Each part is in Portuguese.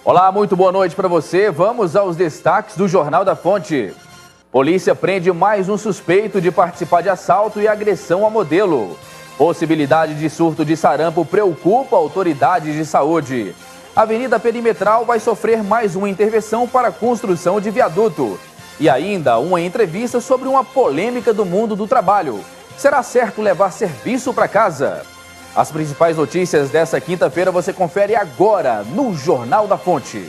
Olá, muito boa noite para você. Vamos aos destaques do Jornal da Fonte. Polícia prende mais um suspeito de participar de assalto e agressão a modelo. Possibilidade de surto de sarampo preocupa autoridades de saúde. A Avenida Perimetral vai sofrer mais uma intervenção para a construção de viaduto. E ainda uma entrevista sobre uma polêmica do mundo do trabalho. Será certo levar serviço para casa? As principais notícias dessa quinta-feira você confere agora no Jornal da Fonte.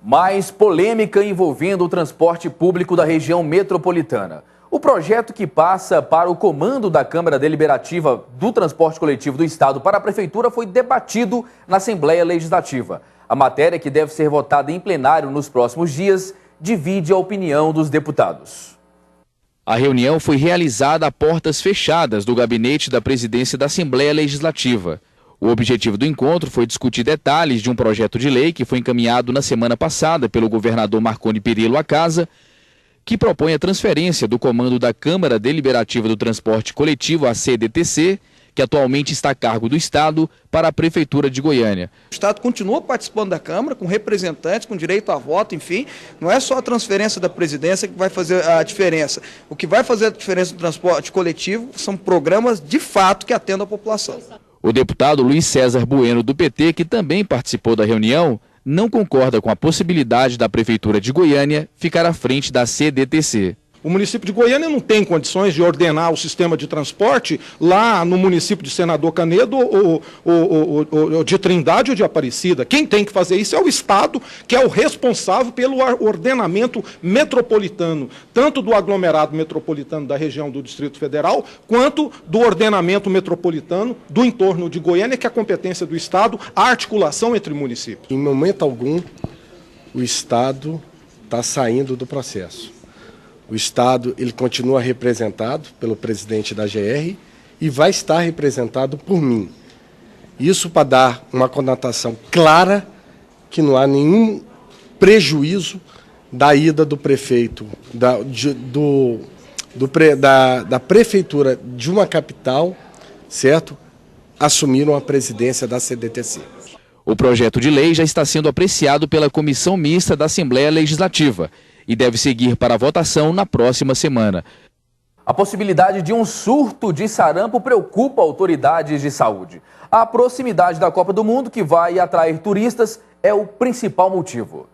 Mais polêmica envolvendo o transporte público da região metropolitana. O projeto que passa para o comando da Câmara Deliberativa do Transporte Coletivo do Estado para a Prefeitura foi debatido na Assembleia Legislativa. A matéria, que deve ser votada em plenário nos próximos dias, divide a opinião dos deputados. A reunião foi realizada a portas fechadas do gabinete da presidência da Assembleia Legislativa. O objetivo do encontro foi discutir detalhes de um projeto de lei que foi encaminhado na semana passada pelo governador Marconi Perillo à Casa, que propõe a transferência do comando da Câmara Deliberativa do Transporte Coletivo, a CDTC, que atualmente está a cargo do Estado, para a Prefeitura de Goiânia. O Estado continua participando da Câmara, com representantes, com direito a voto, enfim. Não é só a transferência da presidência que vai fazer a diferença. O que vai fazer a diferença no transporte coletivo são programas, de fato, que atendam a população. O deputado Luiz César Bueno, do PT, que também participou da reunião, não concorda com a possibilidade da Prefeitura de Goiânia ficar à frente da CDTC. O município de Goiânia não tem condições de ordenar o sistema de transporte lá no município de Senador Canedo ou de Trindade ou de Aparecida. Quem tem que fazer isso é o Estado, que é o responsável pelo ordenamento metropolitano, tanto do aglomerado metropolitano da região do Distrito Federal, quanto do ordenamento metropolitano do entorno de Goiânia, que é a competência do Estado, a articulação entre municípios. Em momento algum, o Estado está saindo do processo. O Estado, ele continua representado pelo presidente da GR e vai estar representado por mim. Isso para dar uma conotação clara que não há nenhum prejuízo da ida do prefeito, da prefeitura de uma capital, certo? Assumiram a presidência da CDTC. O projeto de lei já está sendo apreciado pela Comissão Mista da Assembleia Legislativa e deve seguir para a votação na próxima semana. A possibilidade de um surto de sarampo preocupa autoridades de saúde. A proximidade da Copa do Mundo, que vai atrair turistas, é o principal motivo.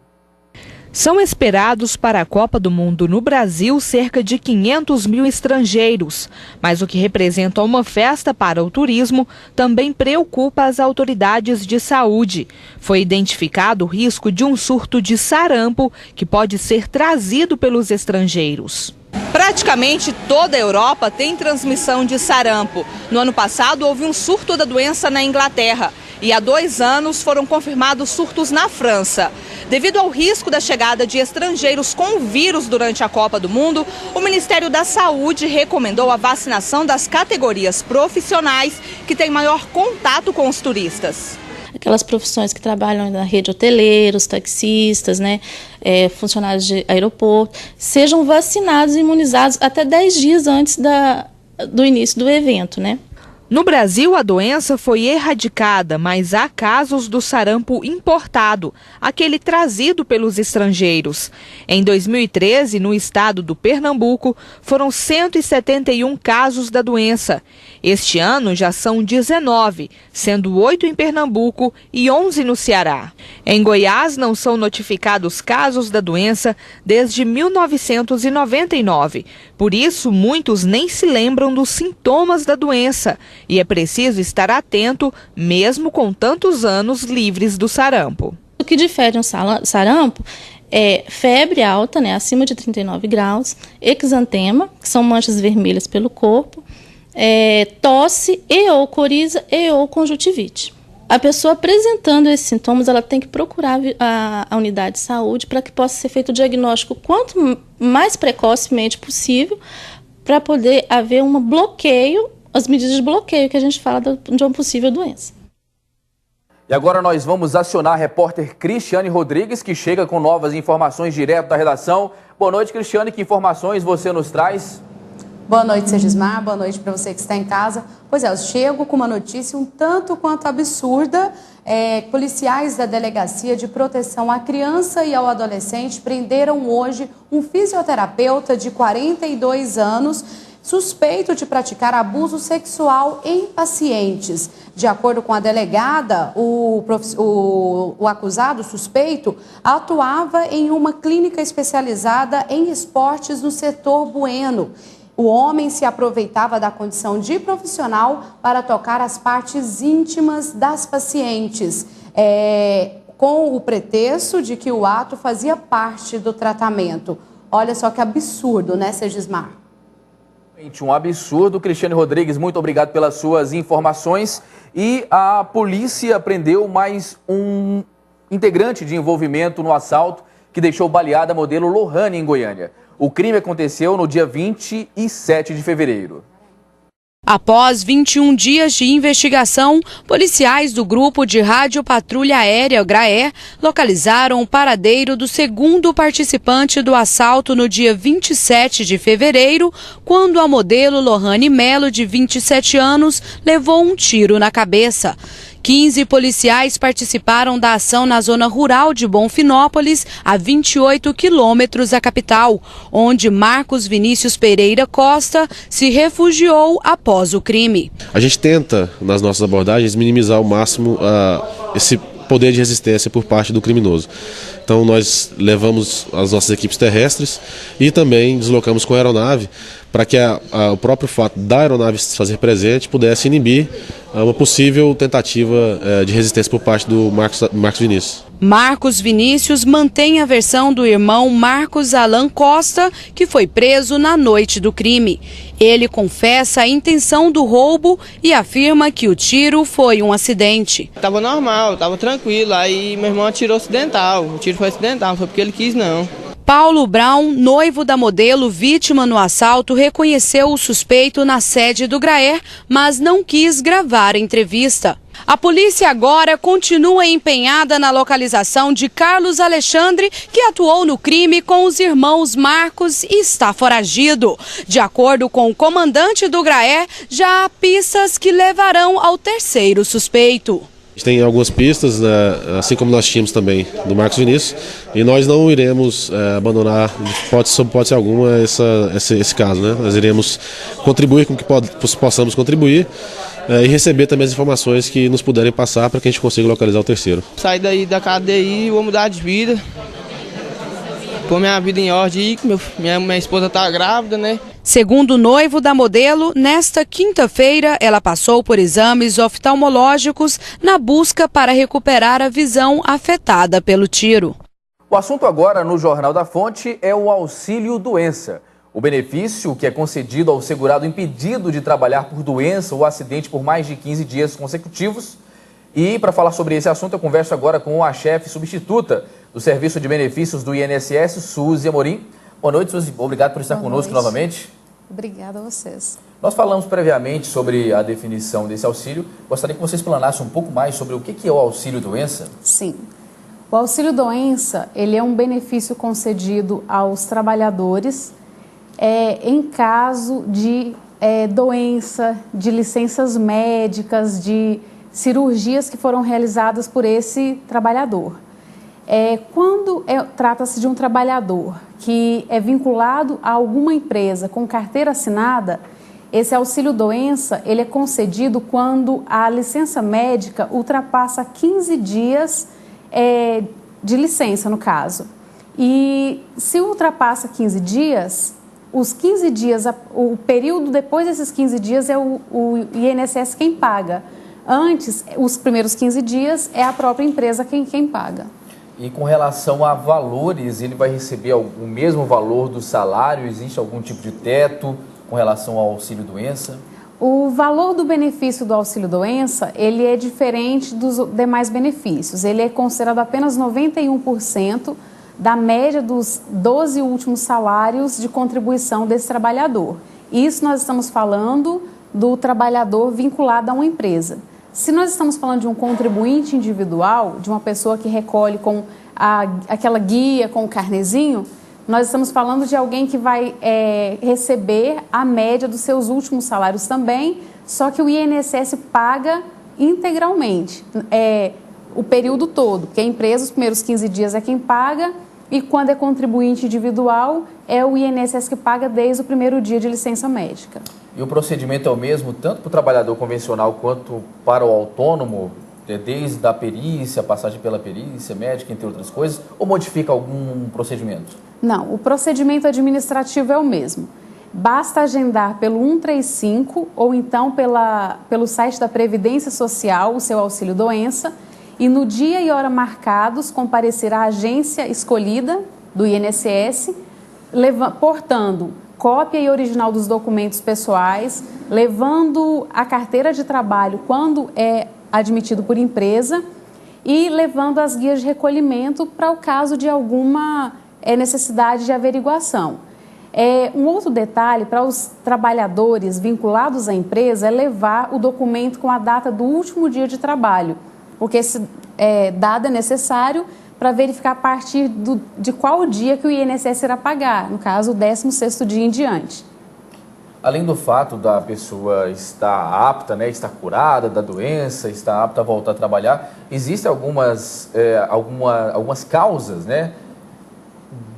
São esperados para a Copa do Mundo no Brasil cerca de 500 mil estrangeiros, mas o que representa uma festa para o turismo também preocupa as autoridades de saúde. Foi identificado o risco de um surto de sarampo que pode ser trazido pelos estrangeiros. Praticamente toda a Europa tem transmissão de sarampo. No ano passado houve um surto da doença na Inglaterra e há 2 anos foram confirmados surtos na França. Devido ao risco da chegada de estrangeiros com o vírus durante a Copa do Mundo, o Ministério da Saúde recomendou a vacinação das categorias profissionais que têm maior contato com os turistas. Aquelas profissões que trabalham na rede hoteleiros, taxistas, funcionários de aeroporto, sejam vacinados e imunizados até 10 dias antes do início do evento, No Brasil, a doença foi erradicada, mas há casos do sarampo importado, aquele trazido pelos estrangeiros. Em 2013, no estado do Pernambuco, foram 171 casos da doença. Este ano já são 19, sendo 8 em Pernambuco e 11 no Ceará. Em Goiás, não são notificados casos da doença desde 1999. Por isso, muitos nem se lembram dos sintomas da doença. E é preciso estar atento, mesmo com tantos anos livres do sarampo. O que difere um sarampo é febre alta, acima de 39 graus, exantema, que são manchas vermelhas pelo corpo, tosse e ou coriza e ou conjuntivite. A pessoa apresentando esses sintomas, ela tem que procurar a unidade de saúde para que possa ser feito o diagnóstico quanto mais precocemente possível, para poder haver um bloqueio, as medidas de bloqueio que a gente fala de uma possível doença. E agora nós vamos acionar a repórter Cristiane Rodrigues, que chega com novas informações direto da redação. Boa noite, Cristiane. Que informações você nos traz? Boa noite, Segismar. Boa noite para você que está em casa. Pois é, eu chego com uma notícia um tanto quanto absurda. Policiais da Delegacia de Proteção à Criança e ao Adolescente prenderam hoje um fisioterapeuta de 42 anos, suspeito de praticar abuso sexual em pacientes. De acordo com a delegada, o acusado, suspeito, atuava em uma clínica especializada em esportes no setor Bueno. O homem se aproveitava da condição de profissional para tocar as partes íntimas das pacientes, com o pretexto de que o ato fazia parte do tratamento. Olha só que absurdo, né, Segismar? Um absurdo. Cristiane Rodrigues, muito obrigado pelas suas informações. E a polícia prendeu mais um integrante de envolvimento no assalto que deixou baleada a modelo Lohane em Goiânia. O crime aconteceu no dia 27 de fevereiro. Após 21 dias de investigação, policiais do Grupo de Rádio Patrulha Aérea, GRAE, localizaram o paradeiro do segundo participante do assalto no dia 27 de fevereiro, quando a modelo Lohane Melo, de 27 anos, levou um tiro na cabeça. 15 policiais participaram da ação na zona rural de Bonfinópolis, a 28 quilômetros da capital, onde Marcos Vinícius Pereira Costa se refugiou após o crime. A gente tenta, nas nossas abordagens, minimizar ao máximo esse poder de resistência por parte do criminoso. Então nós levamos as nossas equipes terrestres e também deslocamos com a aeronave para que o próprio fato da aeronave se fazer presente pudesse inibir uma possível tentativa de resistência por parte do Marcos Vinícius. Marcos Vinícius mantém a versão do irmão Marcos Alan Costa, que foi preso na noite do crime. Ele confessa a intenção do roubo e afirma que o tiro foi um acidente. Tava normal, tava tranquilo, aí meu irmão atirou acidental, o tiro foi acidental, não foi porque ele quis não. Paulo Brown, noivo da modelo vítima no assalto, reconheceu o suspeito na sede do GRAE, mas não quis gravar a entrevista. A polícia agora continua empenhada na localização de Carlos Alexandre, que atuou no crime com os irmãos Marcos e está foragido. De acordo com o comandante do GRAE, já há pistas que levarão ao terceiro suspeito. A gente tem algumas pistas, assim como nós tínhamos também do Marcos Vinícius, e nós não iremos abandonar, sob hipótese alguma, esse caso, né? Nós iremos contribuir com o que possamos contribuir e receber também as informações que nos puderem passar para que a gente consiga localizar o terceiro. Sair daí da cadeia e vou mudar de vida, pôr minha vida em ordem, minha esposa está grávida, né? Segundo o noivo da modelo, nesta quinta-feira ela passou por exames oftalmológicos na busca para recuperar a visão afetada pelo tiro. O assunto agora no Jornal da Fonte é o auxílio doença. O benefício que é concedido ao segurado impedido de trabalhar por doença ou acidente por mais de 15 dias consecutivos. E para falar sobre esse assunto eu converso agora com a chefe substituta do Serviço de Benefícios do INSS, Suzy Amorim. Boa noite, Suzy. Obrigado por estar conosco novamente. Obrigada a vocês. Nós falamos previamente sobre a definição desse auxílio. Gostaria que você explanasse um pouco mais sobre o que é o auxílio-doença. Sim. O auxílio-doença, ele é um benefício concedido aos trabalhadores em caso de doença, de licenças médicas, de cirurgias que foram realizadas por esse trabalhador. Quando trata-se de um trabalhador que é vinculado a alguma empresa com carteira assinada, esse auxílio-doença ele é concedido quando a licença médica ultrapassa 15 dias de licença, no caso. E se ultrapassa 15 dias, os 15 dias, o período depois desses 15 dias é o INSS quem paga. Antes, os primeiros 15 dias é a própria empresa quem paga. E com relação a valores, ele vai receber o mesmo valor do salário? Existe algum tipo de teto com relação ao auxílio-doença? O valor do benefício do auxílio-doença, ele é diferente dos demais benefícios. Ele é considerado apenas 91% da média dos 12 últimos salários de contribuição desse trabalhador. Isso nós estamos falando do trabalhador vinculado a uma empresa. Se nós estamos falando de um contribuinte individual, de uma pessoa que recolhe com aquela guia, com o carnezinho, nós estamos falando de alguém que vai receber a média dos seus últimos salários também, só que o INSS paga integralmente, o período todo, porque a empresa, os primeiros 15 dias é quem paga, e quando é contribuinte individual, é o INSS que paga desde o primeiro dia de licença médica. E o procedimento é o mesmo, tanto para o trabalhador convencional quanto para o autônomo, desde a perícia, passagem pela perícia médica, entre outras coisas, ou modifica algum procedimento? Não, o procedimento administrativo é o mesmo. Basta agendar pelo 135 ou então pelo site da Previdência Social, o seu auxílio-doença, e no dia e hora marcados comparecer à agência escolhida do INSS, portando cópia e original dos documentos pessoais, levando a carteira de trabalho quando é admitido por empresa e levando as guias de recolhimento para o caso de alguma necessidade de averiguação. Um outro detalhe para os trabalhadores vinculados à empresa é levar o documento com a data do último dia de trabalho, porque esse dado é necessário para verificar a partir de qual dia que o INSS irá pagar, no caso, o 16º dia em diante. Além do fato da pessoa estar apta, estar curada da doença, estar apta a voltar a trabalhar, existem algumas causas,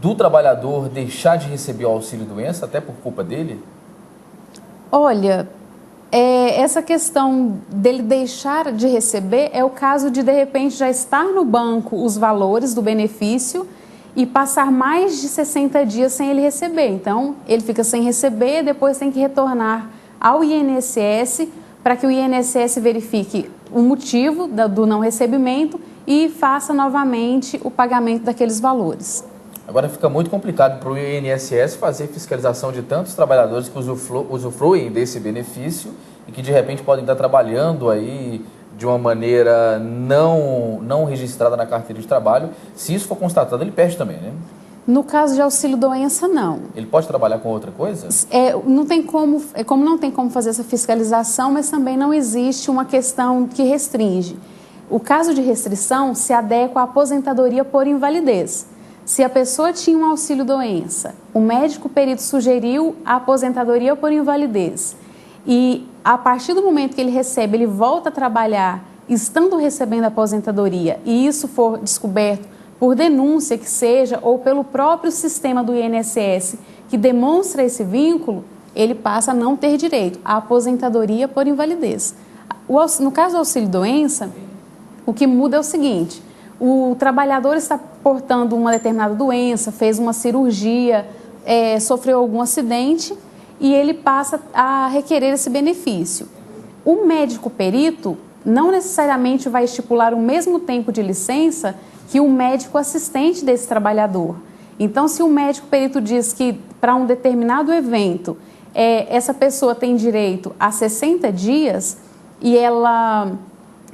do trabalhador deixar de receber o auxílio-doença, até por culpa dele? Olha, essa questão dele deixar de receber é o caso de repente, já estar no banco os valores do benefício e passar mais de 60 dias sem ele receber. Então, ele fica sem receber, depois tem que retornar ao INSS para que o INSS verifique o motivo do não recebimento e faça novamente o pagamento daqueles valores. Agora fica muito complicado para o INSS fazer fiscalização de tantos trabalhadores que usufruem desse benefício e que de repente podem estar trabalhando aí de uma maneira não registrada na carteira de trabalho. Se isso for constatado, ele perde também, né? No caso de auxílio-doença, não. Ele pode trabalhar com outra coisa? Não tem como não tem como fazer essa fiscalização, mas também não existe uma questão que restringe. O caso de restrição se adequa à aposentadoria por invalidez. Se a pessoa tinha um auxílio-doença, o médico perito sugeriu a aposentadoria por invalidez e a partir do momento que ele recebe, ele volta a trabalhar estando recebendo a aposentadoria e isso for descoberto por denúncia que seja ou pelo próprio sistema do INSS que demonstra esse vínculo, ele passa a não ter direito à aposentadoria por invalidez. No caso do auxílio-doença, o que muda é o seguinte: o trabalhador está portando uma determinada doença, fez uma cirurgia, sofreu algum acidente e ele passa a requerer esse benefício. O médico perito não necessariamente vai estipular o mesmo tempo de licença que o médico assistente desse trabalhador. Então, se o médico perito diz que para um determinado evento essa pessoa tem direito a 60 dias e ela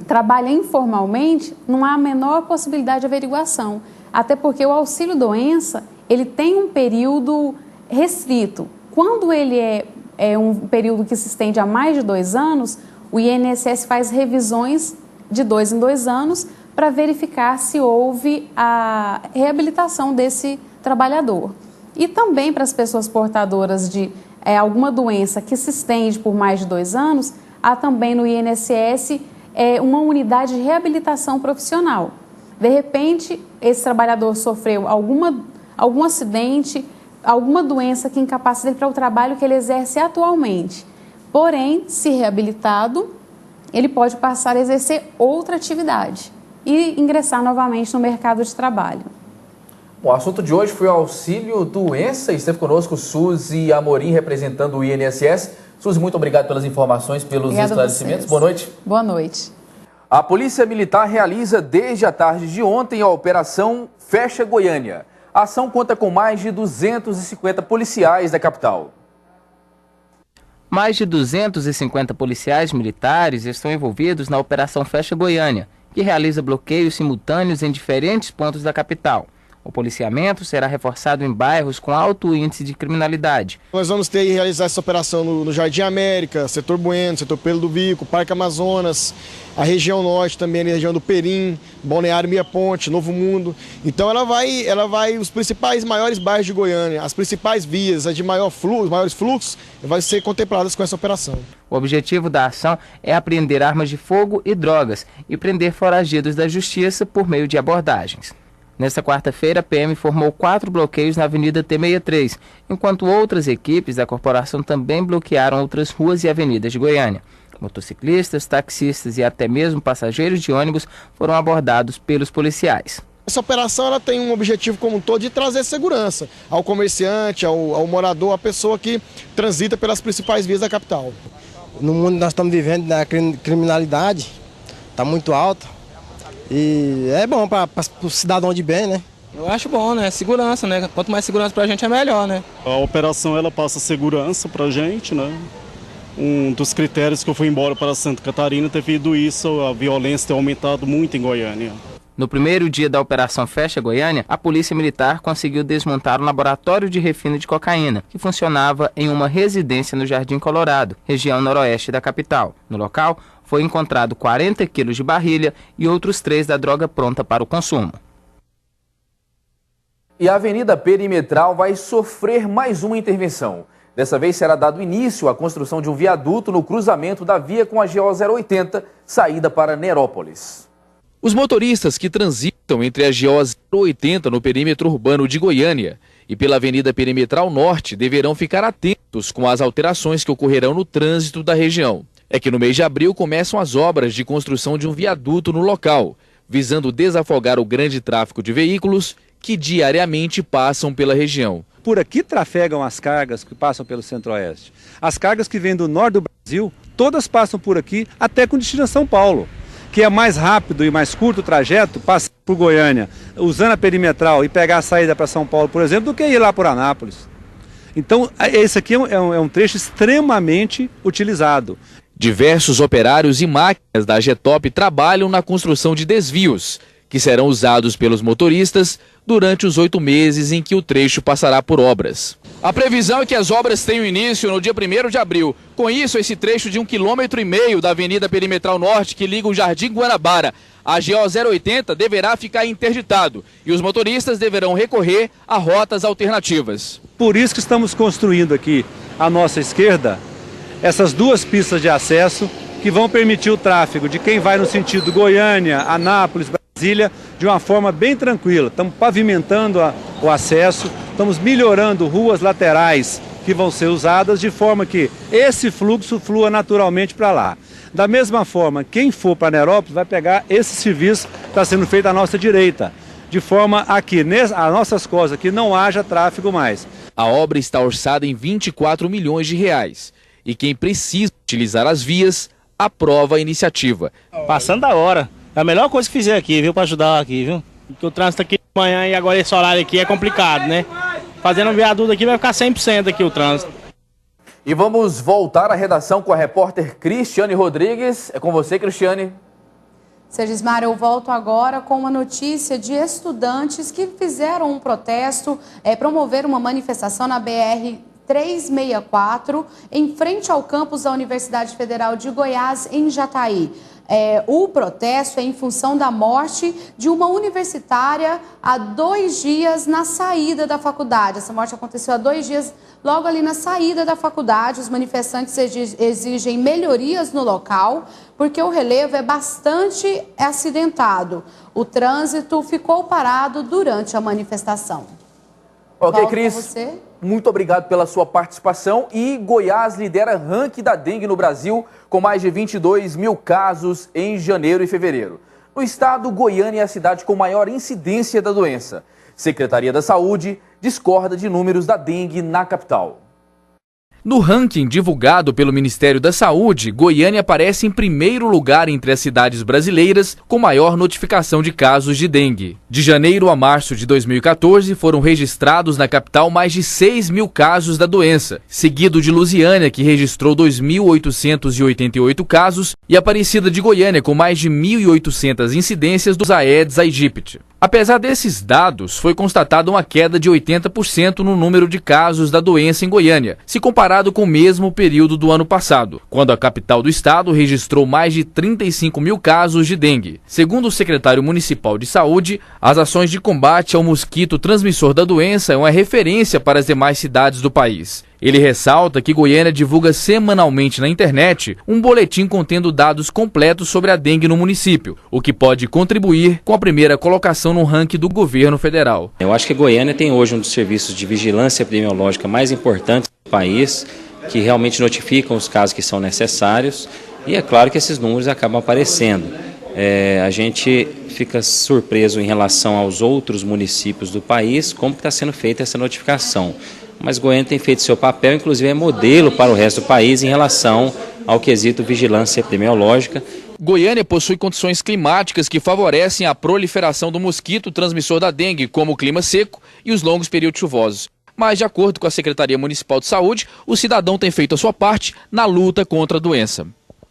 trabalha informalmente, não há a menor possibilidade de averiguação. Até porque o auxílio-doença, ele tem um período restrito. Quando ele é um período que se estende a mais de 2 anos, o INSS faz revisões de 2 em 2 anos para verificar se houve a reabilitação desse trabalhador. E também para as pessoas portadoras de alguma doença que se estende por mais de 2 anos, há também no INSS uma unidade de reabilitação profissional. De repente, esse trabalhador sofreu algum acidente, alguma doença que incapacita ele para o trabalho que ele exerce atualmente. Porém, se reabilitado, ele pode passar a exercer outra atividade e ingressar novamente no mercado de trabalho. Bom, o assunto de hoje foi o auxílio-doença. Esteve conosco Suzy Amorim, representando o INSS. Suzy, muito obrigado pelas informações, pelos esclarecimentos. Boa noite. Boa noite. A Polícia Militar realiza desde a tarde de ontem a Operação Fecha Goiânia. A ação conta com mais de 250 policiais da capital. Mais de 250 policiais militares estão envolvidos na Operação Fecha Goiânia, que realiza bloqueios simultâneos em diferentes pontos da capital. O policiamento será reforçado em bairros com alto índice de criminalidade. Nós vamos ter que realizar essa operação no Jardim América, Setor Bueno, Setor Pedro do Vico, Parque Amazonas, a região norte também, a região do Perim, Balneário Meia Ponte, Novo Mundo. Então ela vai os principais maiores bairros de Goiânia, as principais vias, as de maiores fluxos, vai ser contempladas com essa operação. O objetivo da ação é apreender armas de fogo e drogas e prender foragidos da justiça por meio de abordagens. Nesta quarta-feira, a PM formou 4 bloqueios na Avenida T63, enquanto outras equipes da corporação também bloquearam outras ruas e avenidas de Goiânia. Motociclistas, taxistas e até mesmo passageiros de ônibus foram abordados pelos policiais. Essa operação ela tem um objetivo como um todo de trazer segurança ao comerciante, ao morador, à pessoa que transita pelas principais vias da capital. No mundo que nós estamos vivendo, a criminalidade está muito alta. E é bom para o cidadão de bem, né? Eu acho bom, né? Segurança, né? Quanto mais segurança pra gente é melhor, né? A operação ela passa segurança pra gente, né? Um dos critérios que eu fui embora para Santa Catarina, devido a isso, a violência tem aumentado muito em Goiânia. No primeiro dia da Operação Fecha Goiânia, a Polícia Militar conseguiu desmontar um laboratório de refino de cocaína, que funcionava em uma residência no Jardim Colorado, região noroeste da capital. No local, foi encontrado 40 quilos de barrilha e outros 3 da droga pronta para o consumo. E a Avenida Perimetral vai sofrer mais uma intervenção. Dessa vez será dado início à construção de um viaduto no cruzamento da via com a GO 080, saída para Nerópolis. Os motoristas que transitam entre a GO 080 no perímetro urbano de Goiânia e pela Avenida Perimetral Norte deverão ficar atentos com as alterações que ocorrerão no trânsito da região. É que no mês de abril começam as obras de construção de um viaduto no local, visando desafogar o grande tráfego de veículos que diariamente passam pela região. Por aqui trafegam as cargas que passam pelo Centro-Oeste. As cargas que vêm do norte do Brasil, todas passam por aqui até com destino a São Paulo, que é mais rápido e mais curto o trajeto, passar por Goiânia, usando a perimetral e pegar a saída para São Paulo, por exemplo, do que ir lá por Anápolis. Então, esse aqui é um trecho extremamente utilizado. Diversos operários e máquinas da AGETOP trabalham na construção de desvios, que serão usados pelos motoristas durante os 8 meses em que o trecho passará por obras. A previsão é que as obras tenham início no dia 1º de abril. Com isso, esse trecho de 1,5 km da Avenida Perimetral Norte, que liga o Jardim Guanabara à GO 080, deverá ficar interditado e os motoristas deverão recorrer a rotas alternativas. Por isso que estamos construindo aqui à nossa esquerda essas 2 pistas de acesso que vão permitir o tráfego de quem vai no sentido Goiânia, Anápolis, Brasília, de uma forma bem tranquila. Estamos pavimentando o acesso, estamos melhorando ruas laterais que vão ser usadas de forma que esse fluxo flua naturalmente para lá. Da mesma forma, quem for para Nerópolis vai pegar esse serviço que está sendo feito à nossa direita, de forma a que, às nossas costas, aqui não haja tráfego mais. A obra está orçada em 24 milhões de reais e quem precisa utilizar as vias aprova a iniciativa. Passando da hora. É a melhor coisa que fizer aqui, viu? Para ajudar aqui, viu? Porque o trânsito aqui de manhã e agora esse horário aqui é complicado, né? Fazendo um viaduto aqui vai ficar 100% aqui o trânsito. E vamos voltar à redação com a repórter Cristiane Rodrigues. É com você, Cristiane. Sergismar, eu volto agora com uma notícia de estudantes que fizeram um protesto, promoveram uma manifestação na BR-364, em frente ao campus da Universidade Federal de Goiás, em Jataí. O protesto é em função da morte de uma universitária há 2 dias na saída da faculdade. Essa morte aconteceu há 2 dias, logo ali na saída da faculdade. Os manifestantes exigem melhorias no local, porque o relevo é bastante acidentado. O trânsito ficou parado durante a manifestação. Ok, Cris, muito obrigado pela sua participação. E Goiás lidera ranking da dengue no Brasil, com mais de 22 mil casos em janeiro e fevereiro. No estado, Goiânia é a cidade com maior incidência da doença. Secretaria da Saúde discorda de números da dengue na capital. No ranking divulgado pelo Ministério da Saúde, Goiânia aparece em primeiro lugar entre as cidades brasileiras com maior notificação de casos de dengue. De janeiro a março de 2014, foram registrados na capital mais de 6 mil casos da doença, seguido de Lusiânia, que registrou 2.888 casos, e Aparecida de Goiânia, com mais de 1.800 incidências dos Aedes aegypti. Apesar desses dados, foi constatada uma queda de 80% no número de casos da doença em Goiânia, se comparado com o mesmo período do ano passado, quando a capital do estado registrou mais de 35 mil casos de dengue. Segundo o secretário municipal de saúde, as ações de combate ao mosquito transmissor da doença é uma referência para as demais cidades do país. Ele ressalta que Goiânia divulga semanalmente na internet um boletim contendo dados completos sobre a dengue no município, o que pode contribuir com a primeira colocação no ranking do governo federal. Eu acho que Goiânia tem hoje um dos serviços de vigilância epidemiológica mais importantes do país, que realmente notificam os casos que são necessários, e é claro que esses números acabam aparecendo. A gente fica surpreso em relação aos outros municípios do país, como está sendo feita essa notificação. Mas Goiânia tem feito seu papel, inclusive é modelo para o resto do país em relação ao quesito vigilância epidemiológica. Goiânia possui condições climáticas que favorecem a proliferação do mosquito transmissor da dengue, como o clima seco e os longos períodos chuvosos. Mas, de acordo com a Secretaria Municipal de Saúde, o cidadão tem feito a sua parte na luta contra a doença.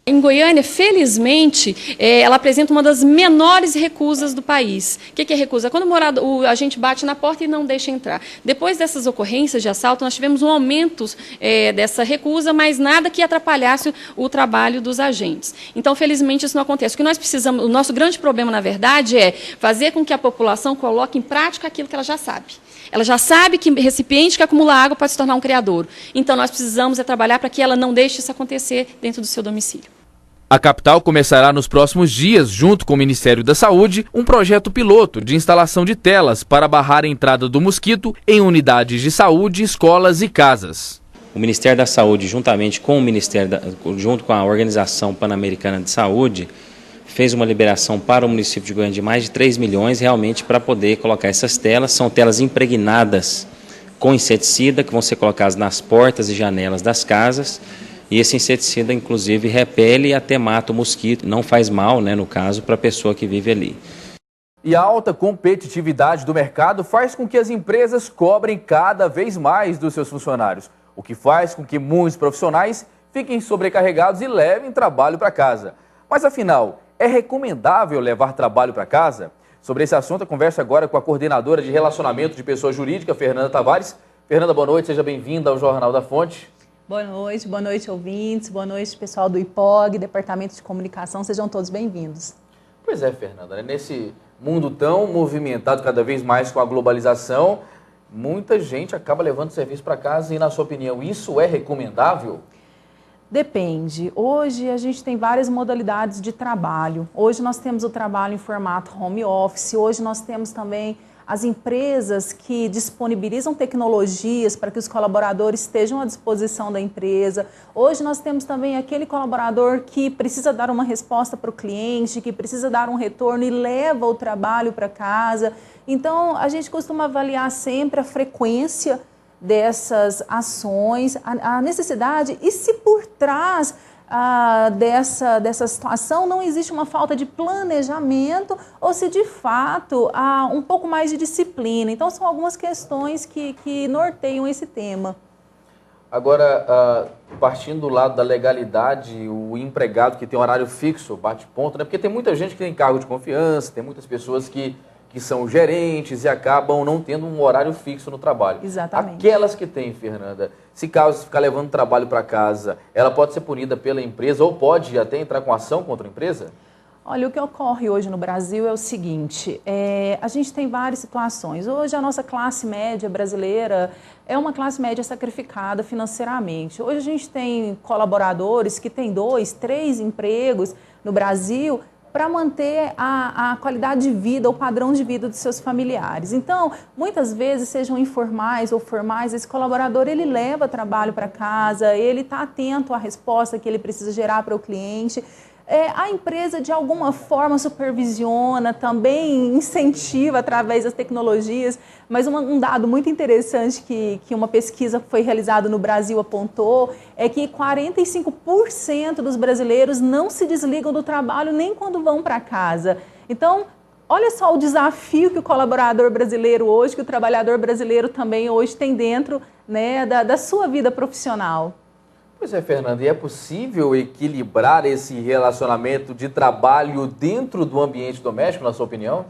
Em Goiânia, felizmente, ela apresenta uma das menores recusas do país. O que é recusa? Quando a gente bate na porta e não deixa entrar. Depois dessas ocorrências de assalto, nós tivemos um aumento dessa recusa, mas nada que atrapalhasse o trabalho dos agentes. Então, felizmente, isso não acontece. O que nós precisamos, o nosso grande problema, na verdade, é fazer com que a população coloque em prática aquilo que ela já sabe. Ela já sabe que recipiente que acumula água pode se tornar um criadouro. Então, nós precisamos trabalhar para que ela não deixe isso acontecer dentro do seu domicílio. A capital começará nos próximos dias, junto com o Ministério da Saúde, um projeto piloto de instalação de telas para barrar a entrada do mosquito em unidades de saúde, escolas e casas. O Ministério da Saúde, juntamente com junto com a Organização Pan-Americana de Saúde, fez uma liberação para o município de Goiânia de mais de 3 milhões realmente para poder colocar essas telas. São telas impregnadas com inseticida que vão ser colocadas nas portas e janelas das casas. E esse inseticida, inclusive, repele e até mata o mosquito. Não faz mal, no caso, para a pessoa que vive ali. E a alta competitividade do mercado faz com que as empresas cobrem cada vez mais dos seus funcionários, o que faz com que muitos profissionais fiquem sobrecarregados e levem trabalho para casa. Mas, afinal, é recomendável levar trabalho para casa? Sobre esse assunto, eu converso agora com a coordenadora de relacionamento de pessoa jurídica, Fernanda Tavares. Fernanda, boa noite, seja bem-vinda ao Jornal da Fonte. Boa noite, ouvintes, boa noite, pessoal do IPOG, Departamento de Comunicação, sejam todos bem-vindos. Pois é, Fernanda, nesse mundo tão movimentado cada vez mais com a globalização, muita gente acaba levando serviço para casa e, na sua opinião, isso é recomendável? Depende. Hoje a gente tem várias modalidades de trabalho. Hoje nós temos o trabalho em formato home office, hoje nós temos também as empresas que disponibilizam tecnologias para que os colaboradores estejam à disposição da empresa. Hoje nós temos também aquele colaborador que precisa dar uma resposta para o cliente, que precisa dar um retorno e leva o trabalho para casa. Então, a gente costuma avaliar sempre a frequência dessas ações, a necessidade e se por trás dessa situação não existe uma falta de planejamento ou se de fato há um pouco mais de disciplina. Então são algumas questões que norteiam esse tema. Agora, partindo do lado da legalidade, o empregado que tem um horário fixo, bate ponto, porque tem muita gente que tem cargo de confiança, tem muitas pessoas que são gerentes e acabam não tendo um horário fixo no trabalho. Exatamente. Aquelas que têm, Fernanda, se caso ficar levando trabalho para casa, ela pode ser punida pela empresa ou pode até entrar com ação contra a empresa? Olha, o que ocorre hoje no Brasil é o seguinte, a gente tem várias situações. Hoje a nossa classe média brasileira é uma classe média sacrificada financeiramente. Hoje a gente tem colaboradores que têm 2, 3 empregos no Brasil para manter a qualidade de vida, o padrão de vida dos seus familiares. Então, muitas vezes, sejam informais ou formais, esse colaborador ele leva trabalho para casa, ele está atento à resposta que ele precisa gerar para o cliente. A empresa, de alguma forma, supervisiona, também incentiva através das tecnologias, mas um dado muito interessante que uma pesquisa que foi realizada no Brasil apontou é que 45% dos brasileiros não se desligam do trabalho nem quando vão para casa. Então, olha só o desafio que o colaborador brasileiro hoje, que o trabalhador brasileiro também hoje tem dentro, da sua vida profissional. Pois é, Fernanda, e é possível equilibrar esse relacionamento de trabalho dentro do ambiente doméstico, na sua opinião?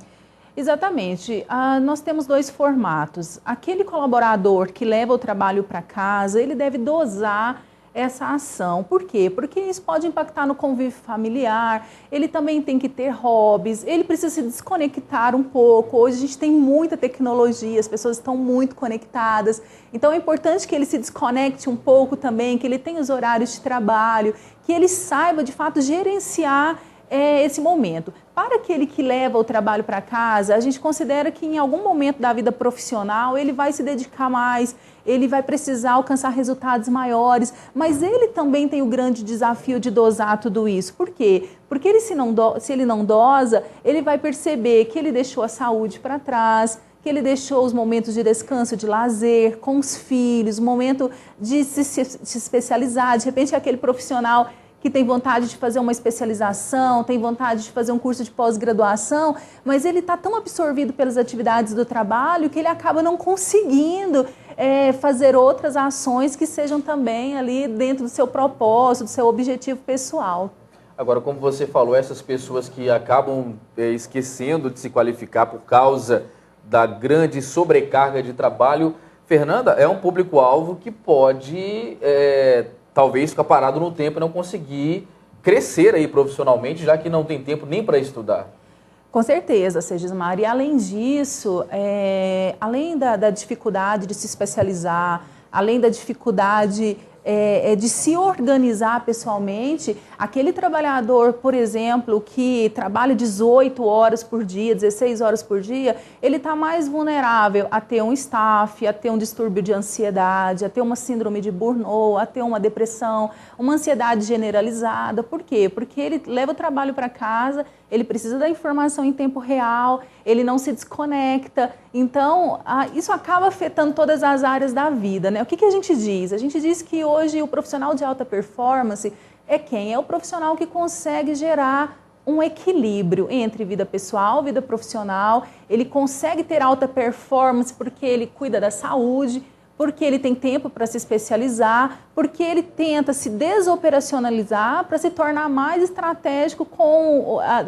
Exatamente. Nós temos dois formatos. Aquele colaborador que leva o trabalho para casa, ele deve dosar essa ação. Por quê? Porque isso pode impactar no convívio familiar, ele também tem que ter hobbies, ele precisa se desconectar um pouco. Hoje a gente tem muita tecnologia, as pessoas estão muito conectadas, então é importante que ele se desconecte um pouco também, que ele tenha os horários de trabalho, que ele saiba de fato gerenciar esse momento. Para aquele que leva o trabalho para casa, a gente considera que em algum momento da vida profissional ele vai se dedicar mais, ele vai precisar alcançar resultados maiores, mas ele também tem o grande desafio de dosar tudo isso. Por quê? Porque ele, se ele não dosa, ele vai perceber que ele deixou a saúde para trás, que ele deixou os momentos de descanso, de lazer, com os filhos, o momento de se especializar, de repente aquele profissional que tem vontade de fazer uma especialização, tem vontade de fazer um curso de pós-graduação, mas ele está tão absorvido pelas atividades do trabalho que ele acaba não conseguindo fazer outras ações que sejam também ali dentro do seu propósito, do seu objetivo pessoal. Agora, como você falou, essas pessoas que acabam esquecendo de se qualificar por causa da grande sobrecarga de trabalho, Fernanda, é um público-alvo que pode talvez ficar parado no tempo e não conseguir crescer aí profissionalmente, já que não tem tempo nem para estudar. Com certeza, Segismar. E além disso, além da dificuldade de se especializar, além da dificuldade de se organizar pessoalmente, aquele trabalhador, por exemplo, que trabalha 18 horas por dia, 16 horas por dia, ele está mais vulnerável a ter um staff, a ter um distúrbio de ansiedade, a ter uma síndrome de burnout, a ter uma depressão, uma ansiedade generalizada. Por quê? Porque ele leva o trabalho para casa, ele precisa da informação em tempo real, ele não se desconecta. Então, isso acaba afetando todas as áreas da vida, né? O que a gente diz? A gente diz que hoje o profissional de alta performance é quem? É o profissional que consegue gerar um equilíbrio entre vida pessoal, vida profissional. Ele consegue ter alta performance porque ele cuida da saúde, porque ele tem tempo para se especializar, porque ele tenta se desoperacionalizar para se tornar mais estratégico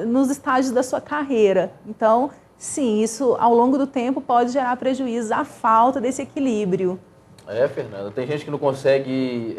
nos estágios da sua carreira. Então, sim, isso ao longo do tempo pode gerar prejuízo, a falta desse equilíbrio. Fernanda, tem gente que não consegue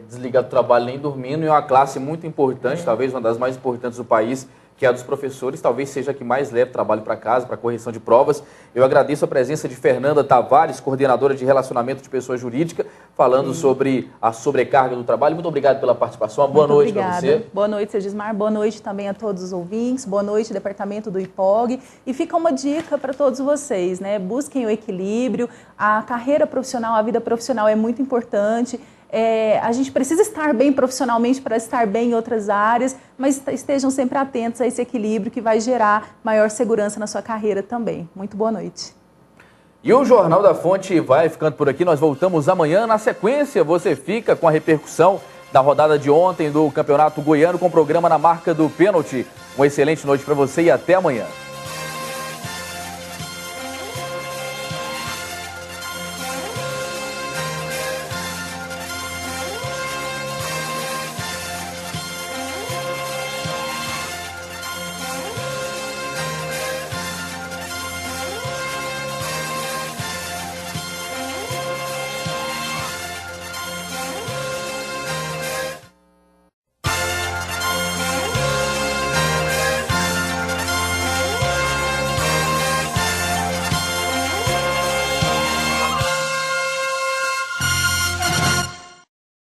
desligar do trabalho nem dormindo, e é uma classe muito importante, talvez uma das mais importantes do país, que é a dos professores, talvez seja a que mais leva trabalho para casa, para correção de provas. Eu agradeço a presença de Fernanda Tavares, coordenadora de relacionamento de pessoa jurídica, falando sobre a sobrecarga do trabalho. Muito obrigado pela participação, uma boa noite para você. Boa noite, Segismar, boa noite também a todos os ouvintes, boa noite, departamento do IPOG. E fica uma dica para todos vocês, né? Busquem o equilíbrio, a carreira profissional, a vida profissional é muito importante. A gente precisa estar bem profissionalmente para estar bem em outras áreas, mas estejam sempre atentos a esse equilíbrio que vai gerar maior segurança na sua carreira também. Muito boa noite. E o Jornal da Fonte vai ficando por aqui. Nós voltamos amanhã. Na sequência, você fica com a repercussão da rodada de ontem do Campeonato Goiano com o programa Na Marca do Pênalti. Uma excelente noite para você e até amanhã.